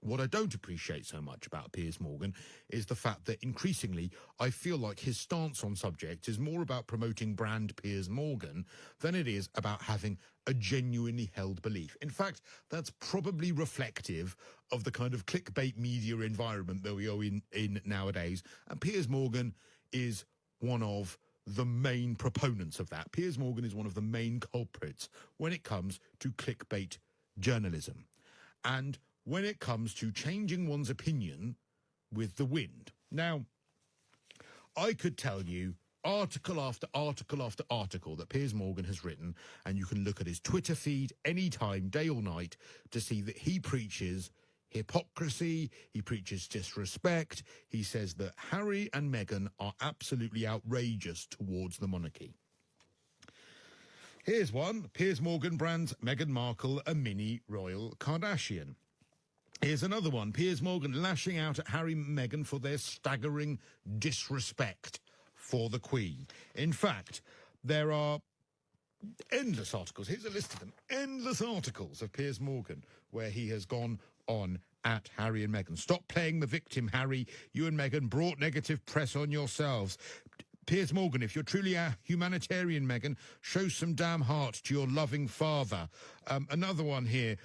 What I don't appreciate so much about Piers Morgan is the fact that increasingly I feel like his stance on subjects is more about promoting brand Piers Morgan than it is about having a genuinely held belief. In fact, that's probably reflective of the kind of clickbait media environment that we are in nowadays. And Piers Morgan is one of the main proponents of that. Piers Morgan is one of the main culprits when it comes to clickbait journalism. And when it comes to changing one's opinion with the wind. Now, I could tell you article after article after article that Piers Morgan has written, and you can look at his Twitter feed anytime, day or night, to see that he preaches hypocrisy, he preaches disrespect. He says that Harry and Meghan are absolutely outrageous towards the monarchy. Here's one. Piers Morgan brands Meghan Markle a mini royal Kardashian. Here's another one. Piers Morgan lashing out at Harry and Meghan for their staggering disrespect for the Queen. In fact, there are endless articles. Here's a list of them. Endless articles of Piers Morgan where he has gone on at Harry and Meghan. Stop playing the victim, Harry. You and Meghan brought negative press on yourselves. Piers Morgan, if you're truly a humanitarian, Meghan, show some damn heart to your loving father. Another one here.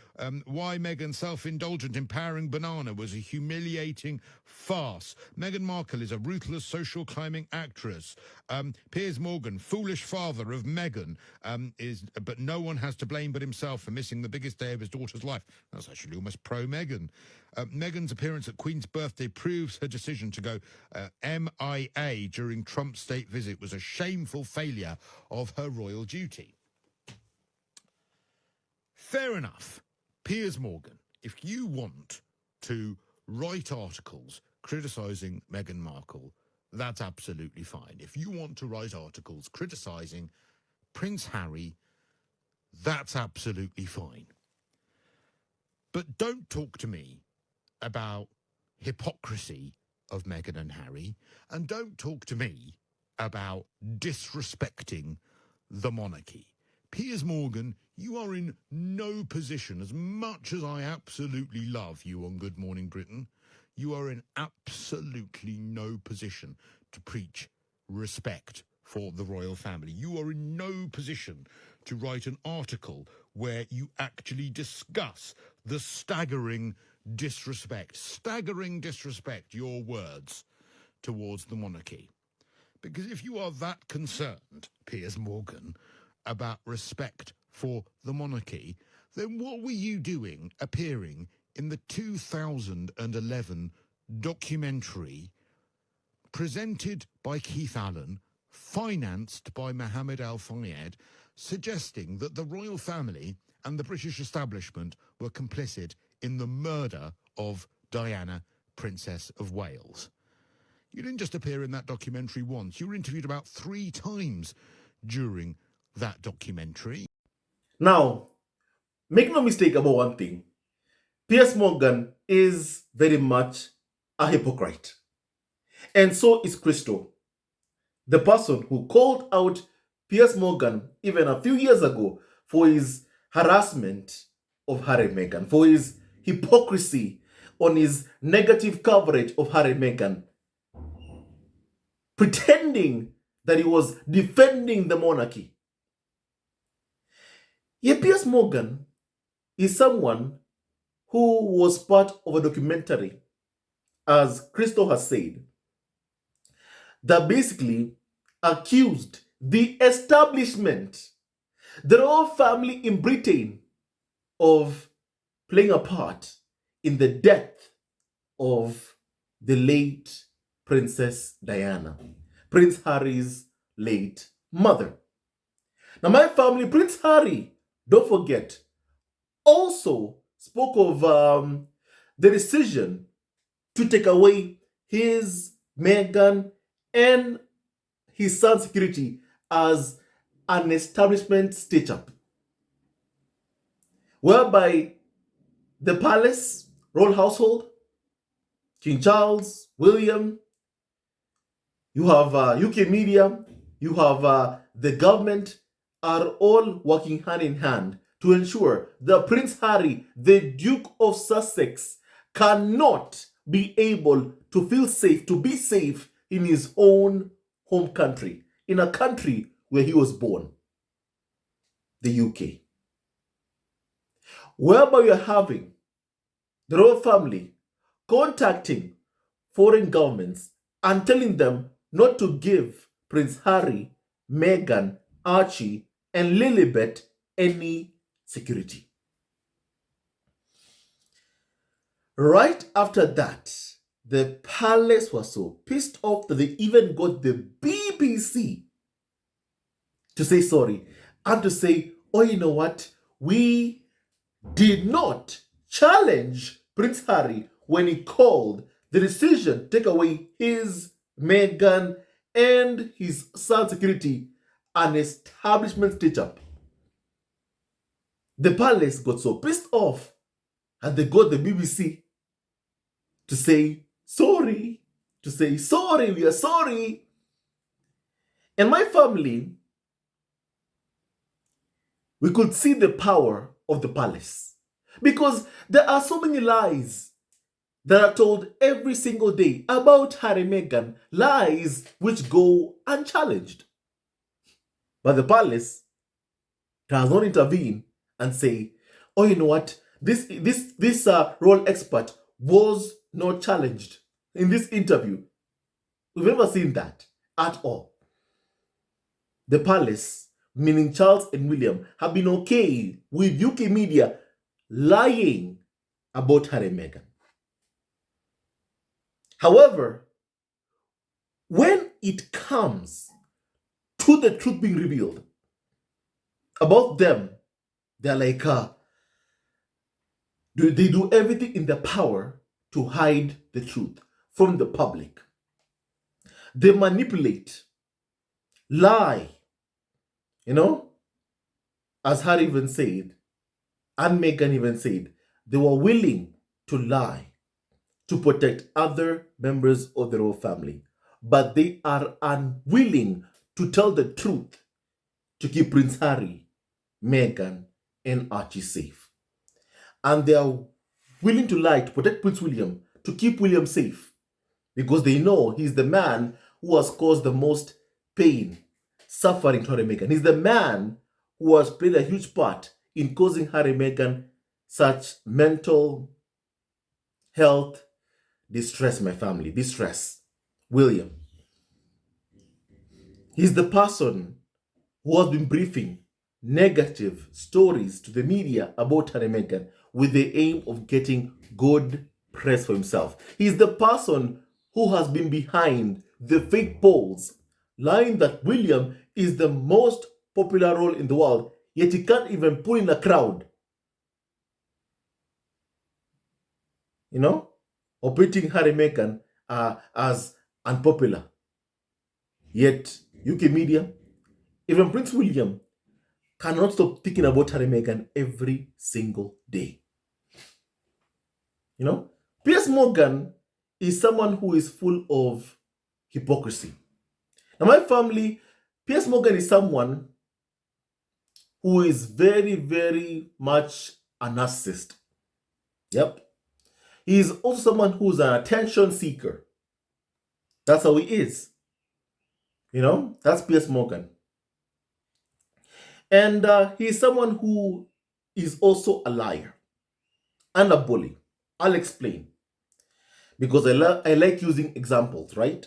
Why Meghan self-indulgent empowering banana was a humiliating farce. Meghan Markle is a ruthless social climbing actress. Piers Morgan, foolish father of Meghan, but no one has to blame but himself for missing the biggest day of his daughter's life. That's actually almost pro-Meghan. Meghan's appearance at Queen's birthday proves her decision to go MIA during Trump's state visit was a shameful failure of her royal duty. Fair enough. Piers Morgan, if you want to write articles criticising Meghan Markle, that's absolutely fine. If you want to write articles criticising Prince Harry, that's absolutely fine. But don't talk to me about hypocrisy of Meghan and Harry, and don't talk to me about disrespecting the monarchy. Piers Morgan, you are in no position, as much as I absolutely love you on Good Morning Britain, you are in absolutely no position to preach respect for the royal family. You are in no position to write an article where you actually discuss the staggering disrespect, your words, towards the monarchy. Because if you are that concerned, Piers Morgan, about respect for the monarchy, then what were you doing appearing in the 2011 documentary presented by Keith Allen, financed by Mohammed Al Fayed, suggesting that the royal family and the British establishment were complicit in the murder of Diana, Princess of Wales? You didn't just appear in that documentary once. You were interviewed about 3 times during that documentary. Now, make no mistake about one thing. Piers Morgan is very much a hypocrite. And so is Cristo, the person who called out Piers Morgan even a few years ago for his harassment of Harry and Meghan, for his hypocrisy on his negative coverage of Harry and Meghan, pretending that he was defending the monarchy. Yet Piers Morgan is someone who was part of a documentary, as Cristo has said, that basically accused the establishment, the royal family in Britain, of playing a part in the death of the late Princess Diana, Prince Harry's late mother. Now, my family, Prince Harry, don't forget, also spoke of the decision to take away his, Meghan, and his son's security as an establishment stitch-up, whereby the palace, royal household, King Charles, William, you have UK media, you have the government, are all working hand in hand to ensure that Prince Harry, the Duke of Sussex, cannot be able to feel safe, to be safe in his own home country, in a country where he was born, the UK. Whereby you're having the royal family contacting foreign governments and telling them not to give Prince Harry, Meghan, Archie, and Lilibet any security. Right after that, the palace was so pissed off that they even got the BBC to say sorry and to say, oh, you know what? We did not challenge Prince Harry when he called the decision to take away his, Meghan, and his son's security an establishment stitch-up. The palace got so pissed off and they got the BBC to say sorry, we are sorry. And my family, we could see the power of the palace because there are so many lies that are told every single day about Harry and Meghan, lies which go unchallenged. But the palace does not intervene and say, oh, you know what, this royal expert was not challenged in this interview. We've never seen that at all. The palace, meaning Charles and William, have been okay with UK media lying about Harry and Meghan. However, when it comes to the truth being revealed about them, they're like, they do everything in their power to hide the truth from the public. They manipulate, lie, as Harry even said, and Meghan even said, they were willing to lie to protect other members of the royal family, but they are unwilling to tell the truth to keep Prince Harry, Meghan, and Archie safe. And they are willing to lie to protect Prince William, to keep William safe, because they know he's the man who has caused the most pain, suffering to Harry and Meghan. He's the man who has played a huge part in causing Harry and Meghan such mental health distress, my family, distress. William. He's the person who has been briefing negative stories to the media about Harry and Meghan with the aim of getting good press for himself. He's the person who has been behind the fake polls, lying that William is the most popular role in the world, yet he can't even pull in a crowd. Operating Harry and Meghan as unpopular. Yet, UK media, even Prince William, cannot stop thinking about Harry and Meghan every single day. Piers Morgan is someone who is full of hypocrisy. Now, my family, Piers Morgan is someone who is very, very much a narcissist. Yep. He is also someone who's an attention seeker. That's how he is. That's Piers Morgan. And he's someone who is also a liar and a bully. I'll explain. Because I like using examples, right?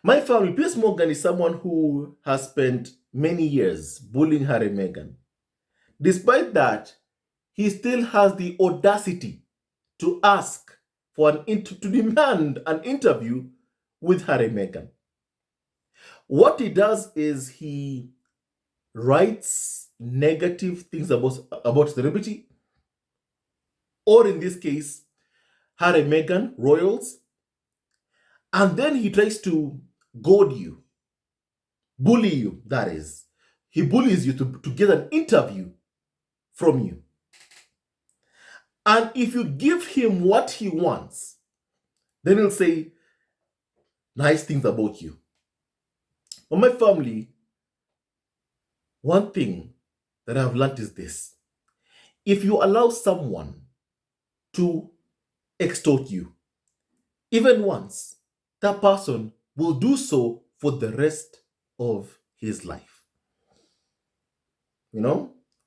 My family, Piers Morgan is someone who has spent many years bullying Harry and Meghan. Despite that, he still has the audacity to ask for to demand an interview with Harry and Meghan. What he does is he writes negative things about celebrity, or in this case, Harry and Meghan, royals, and then he tries to goad you, bully you, that is. He bullies you to get an interview from you. And if you give him what he wants, then he'll say nice things about you. But my family, one thing that I've learned is this. If you allow someone to extort you, even once, that person will do so for the rest of his life.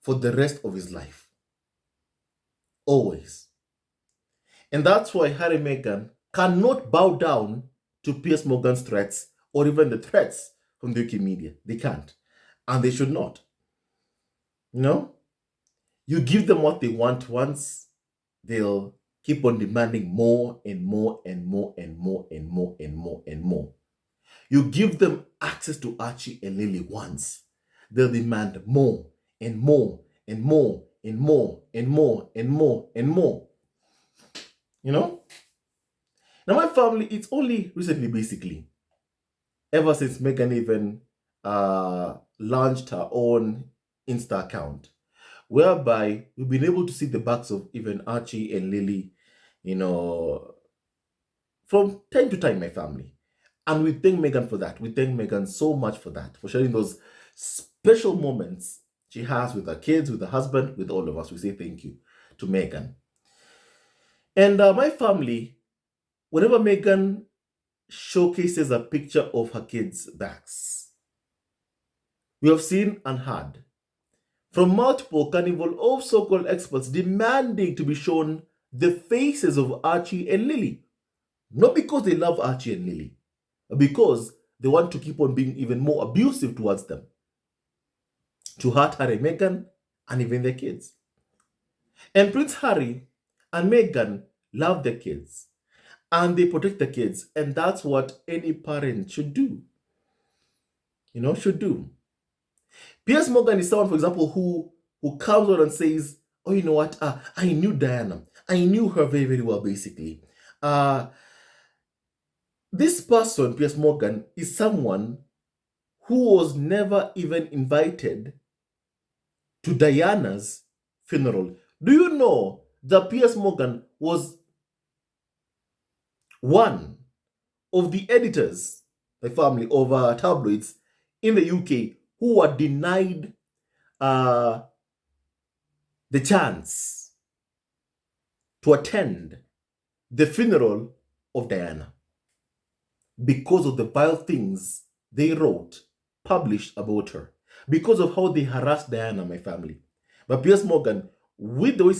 For the rest of his life. Always. And that's why Harry and Meghan cannot bow down to Piers Morgan's threats or even the threats from the UK media. They can't. And they should not. You give them what they want once, they'll keep on demanding more and more and more and more and more and more and more. You give them access to Archie and Lily once, they'll demand more and more and more and more and more and more and more. Now my family, it's only recently, basically, ever since Meghan even launched her own Insta account, whereby we've been able to see the backs of even Archie and Lily, from time to time, my family. And we thank Meghan for that. We thank Meghan so much for that, for sharing those special moments she has with her kids, with her husband, with all of us. We say thank you to Meghan. And my family, whenever Meghan showcases a picture of her kids' backs, we have seen and heard from multiple carnival of so-called experts demanding to be shown the faces of Archie and Lily. Not because they love Archie and Lily, but because they want to keep on being even more abusive towards them, to hurt Harry and Meghan and even their kids. And Prince Harry and Meghan love their kids and they protect the kids, and that's what any parent should do. Should do. Piers Morgan is someone, for example, who comes out and says, "Oh, you know what? I knew Diana. I knew her very, very well, basically." This person, Piers Morgan, is someone who was never even invited to Diana's funeral. Do you know that Piers Morgan was one of the editors, the family of tabloids in the UK, who were denied the chance to attend the funeral of Diana because of the vile things they wrote, published about her, because of how they harassed Diana, my family. But Piers Morgan, with the way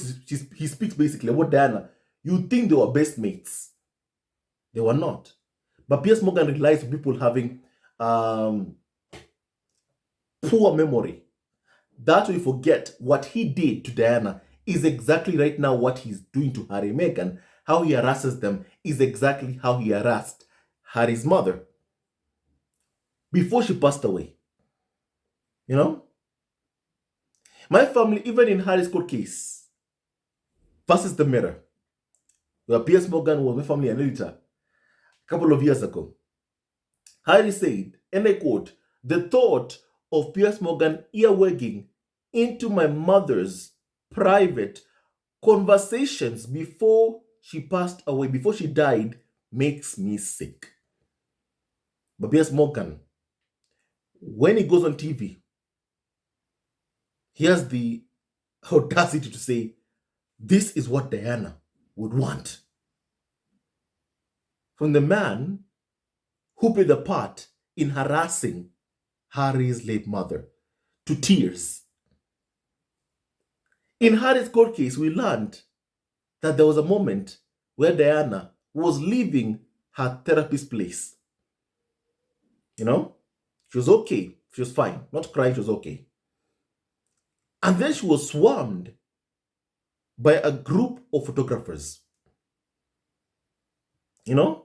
he speaks basically about Diana, you'd think they were best mates. They were not. But Piers Morgan relies on people having poor memory. That we forget what he did to Diana is exactly right now what he's doing to Harry and Meghan. How he harasses them is exactly how he harassed Harry's mother before she passed away. My family, even in Harry's court case versus the Mirror, where Piers Morgan was my family an editor a couple of years ago, Harry said, and I quote, "The thought of Piers Morgan earwigging into my mother's private conversations before she passed away, before she died, makes me sick." But Piers Morgan, when he goes on TV, he has the audacity to say, this is what Diana would want. From the man who played a part in harassing Harry's late mother to tears. In Harry's court case, we learned that there was a moment where Diana was leaving her therapist's place. She was okay. She was fine. Not crying, she was okay. And then she was swarmed by a group of photographers. And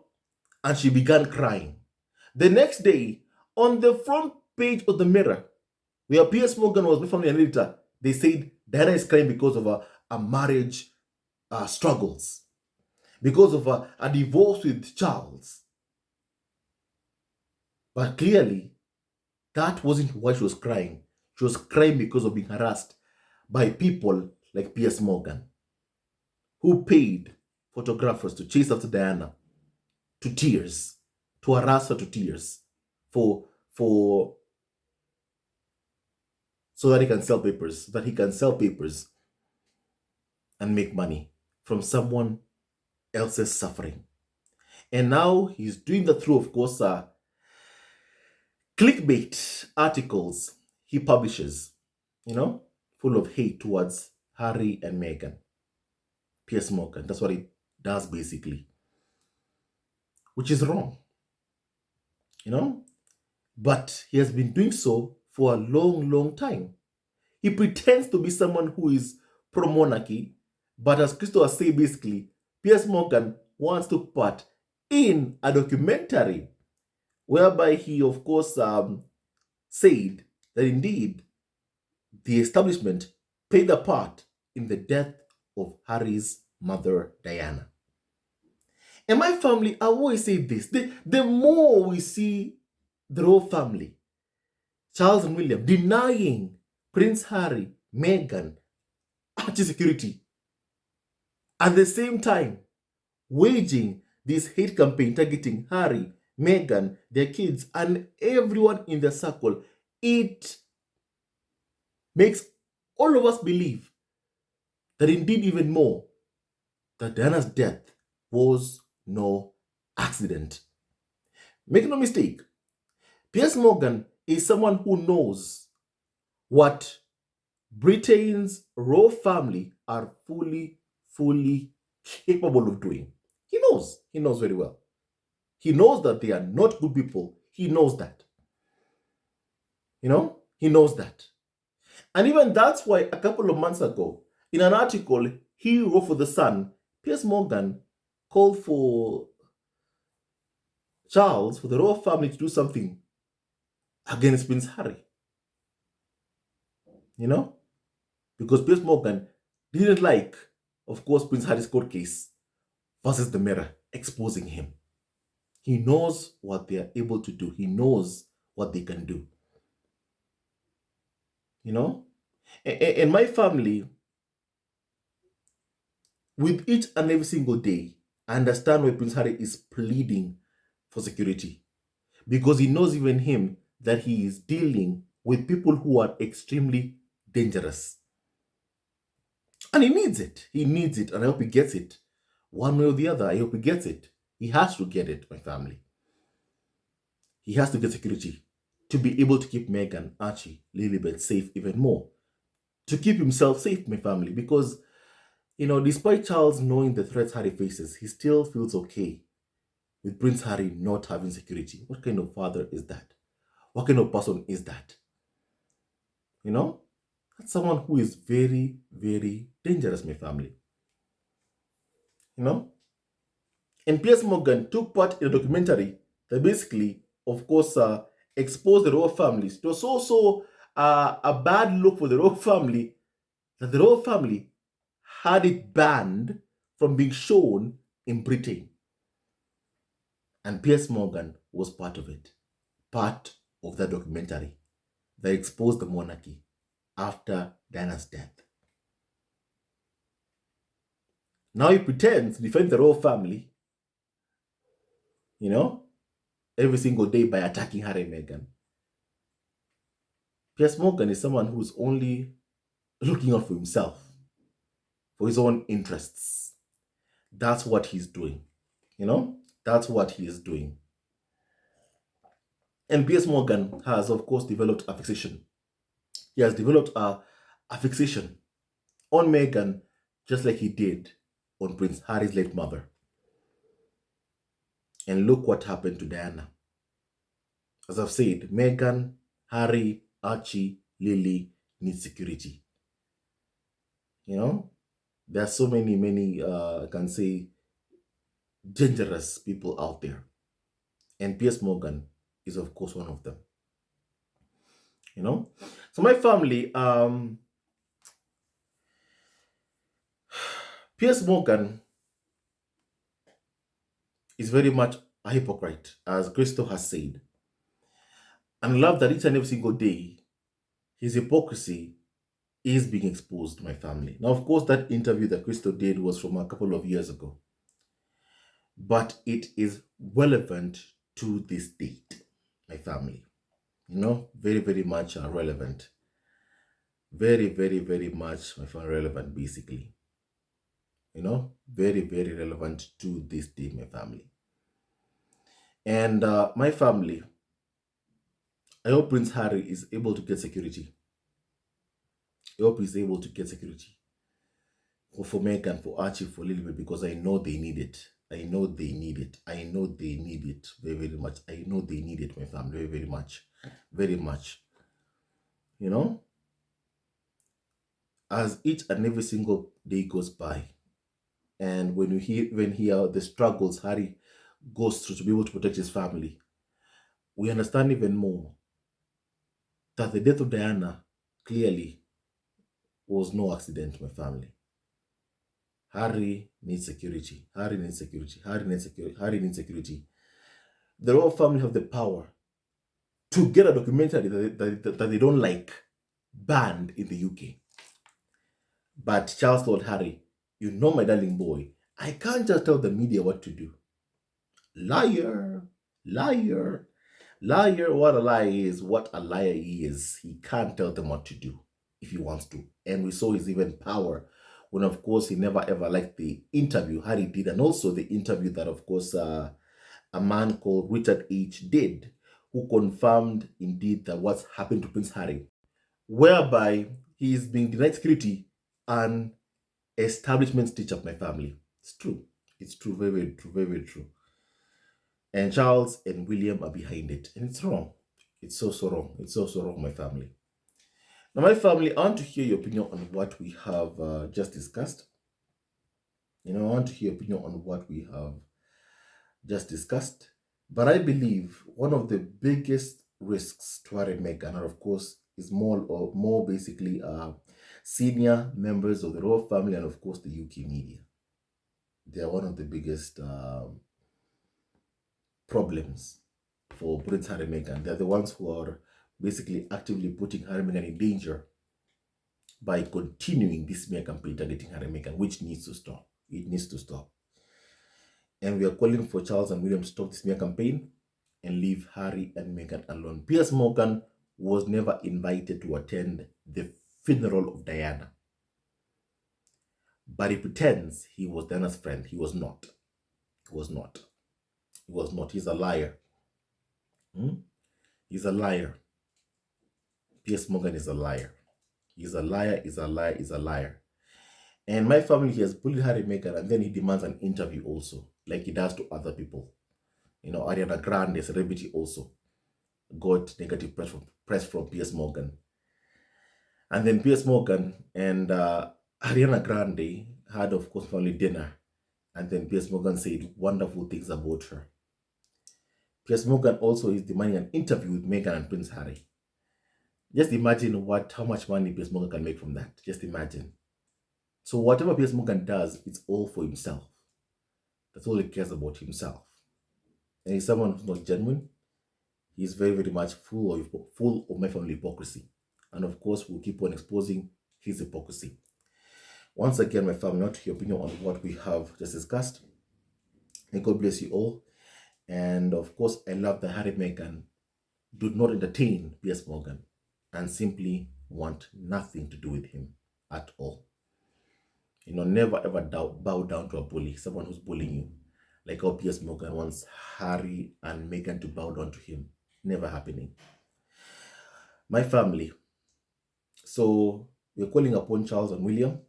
she began crying. The next day, on the front page of the Mirror, where Piers Morgan was my family an editor, they said Diana is crying because of a marriage struggles, because of a divorce with Charles. But clearly, that wasn't why she was crying. She was crying because of being harassed by people like Piers Morgan, who paid photographers to chase after Diana to tears, to harass her to tears, so that he can sell papers and make money from someone else's suffering. And now he's doing that through, of course, clickbait articles he publishes, full of hate towards Harry and Meghan. Piers Morgan, that's what he does basically, which is wrong, But he has been doing so for a long, long time. He pretends to be someone who is pro-monarchy, but as Cristo has said, basically, Piers Morgan wants to part in a documentary whereby he, of course, said that indeed the establishment played a part in the death of Harry's mother, Diana. And my family, I always say this, the more we see the royal family, Charles and William, denying Prince Harry, Meghan, Archie security, at the same time waging this hate campaign targeting Harry, Meghan, their kids, and everyone in the circle, it makes all of us believe that indeed even more that Diana's death was no accident. Make no mistake, Piers Morgan is someone who knows what Britain's royal family are fully capable of doing. He knows very well. He knows that they are not good people. He knows that. He knows that. And even that's why a couple of months ago, in an article he wrote for The Sun, Piers Morgan called for Charles, for the royal family, to do something against Prince Harry. Because Piers Morgan didn't like, of course, Prince Harry's court case versus the Mirror exposing him. He knows what they are able to do. He knows what they can do. And my family, with each and every single day, I understand why Prince Harry is pleading for security. Because he knows even him that he is dealing with people who are extremely dangerous. And he needs it. He needs it. And I hope he gets it. One way or the other, I hope he gets it. He has to get it, my family. He has to get security to be able to keep Meghan, Archie, Lilibet safe even more. To keep himself safe, my family. Because, despite Charles knowing the threats Harry faces, he still feels okay with Prince Harry not having security. What kind of father is that? What kind of person is that? That's someone who is very, very dangerous, my family. And Piers Morgan took part in a documentary that basically, of course, exposed the royal families. It was also a bad look for the royal family that the royal family had it banned from being shown in Britain. And Piers Morgan was part of it, part of that documentary that exposed the monarchy after Diana's death. Now he pretends to defend the royal family, every single day by attacking Harry and Meghan. Piers Morgan is someone who's only looking out for himself, for his own interests. That's what he's doing. That's what he is doing. And Piers Morgan has, of course, developed a fixation. He has developed a fixation on Meghan, just like he did on Prince Harry's late mother. And look what happened to Diana. As I've said, Meghan, Harry, Archie, Lily need security. There are so many, I can say, dangerous people out there. And Piers Morgan is, of course, one of them. So my family, Piers Morgan is very much a hypocrite, as Cristo has said. And I love that each and every single day, his hypocrisy is being exposed to my family. Now, of course, that interview that Cristo did was from a couple of years ago. But it is relevant to this date, my family. Very, very much relevant. Very, very, very much, my family, relevant, basically. very, very relevant to this day, my family. And my family, I hope Prince Harry is able to get security. I hope he's able to get security for Meghan, for Archie, for Lily, because I know they need it. I know they need it. I know they need it very, very much. I know they need it, my family, very, very much. Very much. As each and every single day goes by, and when you hear the struggles Harry goes through to be able to protect his family, we understand even more that the death of Diana clearly was no accident, my family. Harry needs security. Harry needs security. Harry needs security. Harry needs security. The royal family have the power to get a documentary that they don't like banned in the UK. But Charles told Harry, my darling boy, I can't just tell the media what to do. Liar, liar, liar. What a lie is, what a liar he is. He can't tell them what to do if he wants to. And we saw his even power when, of course, he never ever liked the interview Harry did, and also the interview that, of course, a man called Richard H. did, who confirmed indeed that what's happened to Prince Harry, whereby he is being denied security and establishment stitch up my family. It's true. It's true. Very, very true. Very, very true. And Charles and William are behind it. And it's wrong. It's so wrong. It's so wrong, my family. Now, my family, I want to hear your opinion on what we have just discussed. I want to hear your opinion on what we have just discussed. But I believe one of the biggest risks to Harry and Meghan, and of course, is more basically senior members of the royal family and, of course, the UK media. They are one of the biggest problems for Prince Harry and Meghan. They're the ones who are basically actively putting Harry and Meghan in danger by continuing this smear campaign targeting Harry and Meghan, which needs to stop. It needs to stop. And we are calling for Charles and William to stop this smear campaign and leave Harry and Meghan alone. Piers Morgan was never invited to attend the funeral of Diana. But he pretends he was Diana's friend. He was not. He was not. He was not. He's a liar. He's a liar. Piers Morgan is a liar. He's a liar, he's a liar, he's a liar. And my family, he has bullied Harry Meghan, and then he demands an interview also, like he does to other people. Ariana Grande, a celebrity, also got negative press from Piers Morgan. And then Piers Morgan and Ariana Grande had, of course, family dinner. And then Piers Morgan said wonderful things about her. Piers Morgan also is demanding an interview with Meghan and Prince Harry. Just imagine how much money Piers Morgan can make from that. Just imagine. So whatever Piers Morgan does, it's all for himself. That's all he cares about, himself. And he's someone who's not genuine. He's very, very much full of my family hypocrisy. And of course, we'll keep on exposing his hypocrisy. Once again, my family, not your opinion on what we have just discussed. May God bless you all. And of course, I love that Harry and Meghan do not entertain Piers Morgan and simply want nothing to do with him at all. Never ever bow down to a bully, someone who's bullying you. Like how Piers Morgan wants Harry and Meghan to bow down to him. Never happening. My family. So we're calling upon Charles and William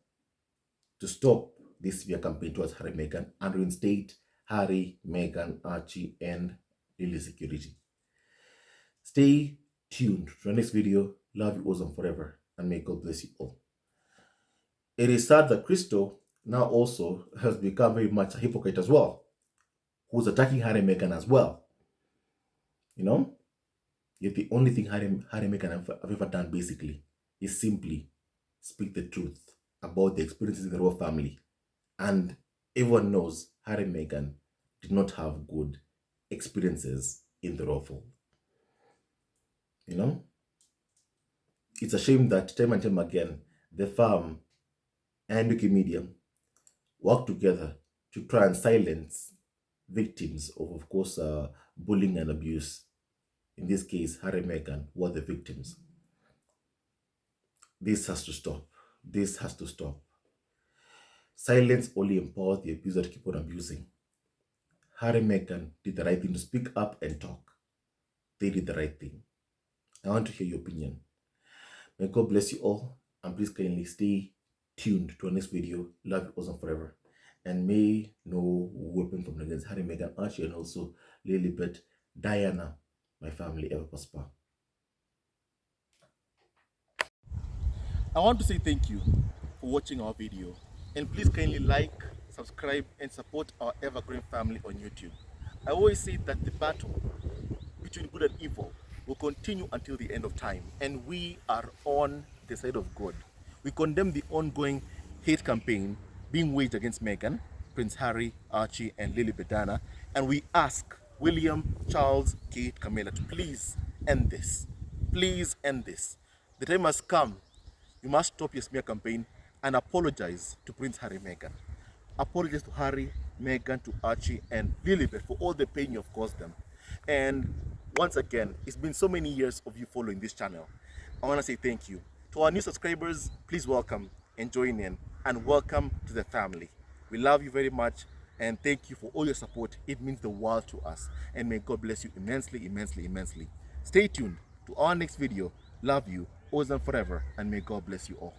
to stop this severe campaign towards Harry and Meghan and reinstate Harry, Meghan, Archie, and Lily security. Stay tuned to the next video. Love you awesome forever, and may God bless you all. It is sad that Cristo now also has become very much a hypocrite as well, who's attacking Harry and Meghan as well. Yet the only thing Harry and Meghan have ever done basically is simply speak the truth about the experiences in the royal family. And everyone knows Harry and Meghan did not have good experiences in the royal fold. It's a shame that time and time again, the farm and UK media work together to try and silence victims of course, bullying and abuse. In this case, Harry and Meghan were the victims. This has to stop. This has to stop. Silence only empowers the abuser to keep on abusing. Harry and Meghan did the right thing to speak up and talk. They did the right thing. I want to hear your opinion. May God bless you all, and please kindly stay tuned to our next video. Love you awesome forever. And may no weapon from against Harry, Meghan, Archie, and also Lilibet, Diana, my family, ever prosper. I want to say thank you for watching our video, and please kindly like, subscribe, and support our evergreen family on YouTube. I always say that the battle between good and evil will continue until the end of time, and we are on the side of God. We condemn the ongoing hate campaign being waged against Meghan, Prince Harry, Archie, and Lilibet Diana, and we ask William, Charles, Kate, Camilla to please end this. Please end this. The time has come. You must stop your smear campaign and apologize to Prince Harry and Meghan. Apologize to Harry, Meghan, to Archie, and Lilibet for all the pain you have caused them. And once again, it's been so many years of you following this channel. I want to say thank you. To our new subscribers, please welcome and join in, and welcome to the family. We love you very much, and thank you for all your support. It means the world to us, and may God bless you immensely, immensely, immensely. Stay tuned to our next video. Love you, always and forever, and may God bless you all.